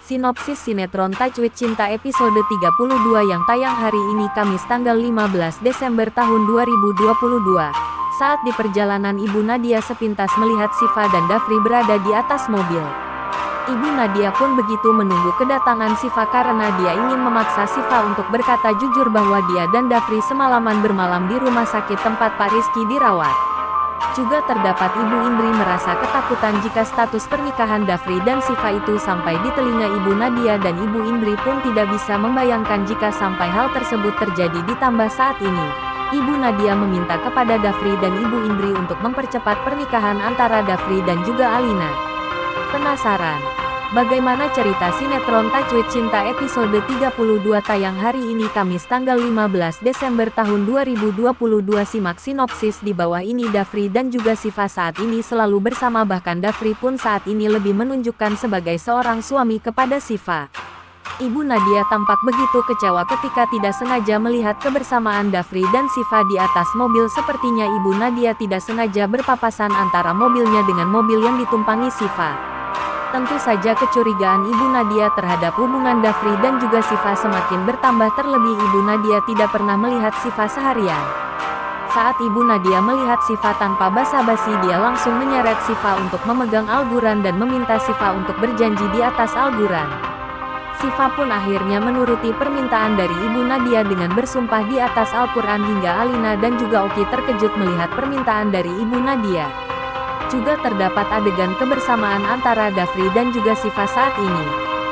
Sinopsis sinetron Tajwid Cinta episode 32 yang tayang hari ini Kamis tanggal 15 Desember tahun 2022. Saat di perjalanan Ibu Nadia sepintas melihat Siva dan Dafri berada di atas mobil. Ibu Nadia pun begitu menunggu kedatangan Siva karena dia ingin memaksa Siva untuk berkata jujur bahwa dia dan Dafri semalaman bermalam di rumah sakit tempat Pak Rizky dirawat. Juga terdapat Ibu Indri merasa ketakutan jika status pernikahan Dafri dan Siva itu sampai di telinga Ibu Nadia, dan Ibu Indri pun tidak bisa membayangkan jika sampai hal tersebut terjadi. Ditambah saat ini, Ibu Nadia meminta kepada Dafri dan Ibu Indri untuk mempercepat pernikahan antara Dafri dan juga Alina. Penasaran? Bagaimana cerita sinetron Tajwid Cinta episode 32 tayang hari ini Kamis tanggal 15 Desember tahun 2022. Simak sinopsis di bawah ini. Dafri dan juga Siva saat ini selalu bersama, bahkan Dafri pun saat ini lebih menunjukkan sebagai seorang suami kepada Siva. Ibu Nadia tampak begitu kecewa ketika tidak sengaja melihat kebersamaan Dafri dan Siva di atas mobil. Sepertinya Ibu Nadia tidak sengaja berpapasan antara mobilnya dengan mobil yang ditumpangi Siva. Tentu saja kecurigaan Ibu Nadia terhadap hubungan Dafri dan juga Siva semakin bertambah, terlebih Ibu Nadia tidak pernah melihat Siva seharian. Saat Ibu Nadia melihat Siva tanpa basa-basi, dia langsung menyeret Siva untuk memegang Al-Quran dan meminta Siva untuk berjanji di atas Al-Quran. Siva pun akhirnya menuruti permintaan dari Ibu Nadia dengan bersumpah di atas Al-Quran, hingga Alina dan juga Oki terkejut melihat permintaan dari Ibu Nadia. Juga terdapat adegan kebersamaan antara Dafri dan juga Siva saat ini.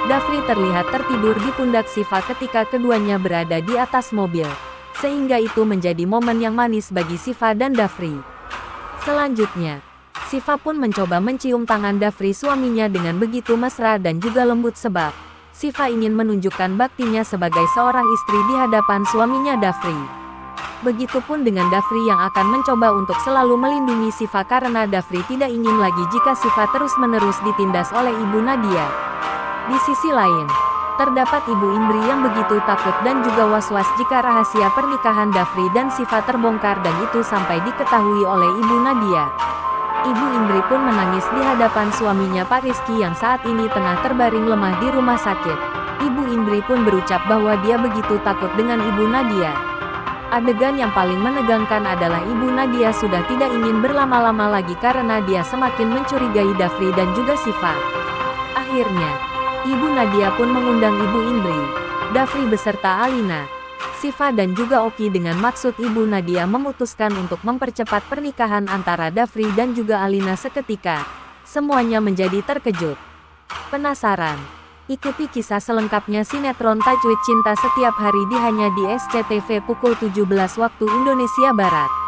Dafri terlihat tertidur di pundak Siva ketika keduanya berada di atas mobil, sehingga itu menjadi momen yang manis bagi Siva dan Dafri. Selanjutnya, Siva pun mencoba mencium tangan Dafri suaminya dengan begitu mesra dan juga lembut, sebab Siva ingin menunjukkan baktinya sebagai seorang istri di hadapan suaminya Dafri. Begitupun dengan Dafri yang akan mencoba untuk selalu melindungi Siva karena Dafri tidak ingin lagi jika Siva terus-menerus ditindas oleh Ibu Nadia. Di sisi lain, terdapat Ibu Indri yang begitu takut dan juga was-was jika rahasia pernikahan Dafri dan Siva terbongkar, dan itu sampai diketahui oleh Ibu Nadia. Ibu Indri pun menangis di hadapan suaminya Pak Rizky yang saat ini tengah terbaring lemah di rumah sakit. Ibu Indri pun berucap bahwa dia begitu takut dengan Ibu Nadia. Adegan yang paling menegangkan adalah Ibu Nadia sudah tidak ingin berlama-lama lagi karena dia semakin mencurigai Dafri dan juga Siva. Akhirnya, Ibu Nadia pun mengundang Ibu Indri, Dafri beserta Alina, Siva dan juga Oki dengan maksud Ibu Nadia memutuskan untuk mempercepat pernikahan antara Dafri dan juga Alina. Seketika, semuanya menjadi terkejut. Penasaran? Ikuti kisah selengkapnya sinetron Tajwid Cinta setiap hari hanya di SCTV pukul 17 waktu Indonesia Barat.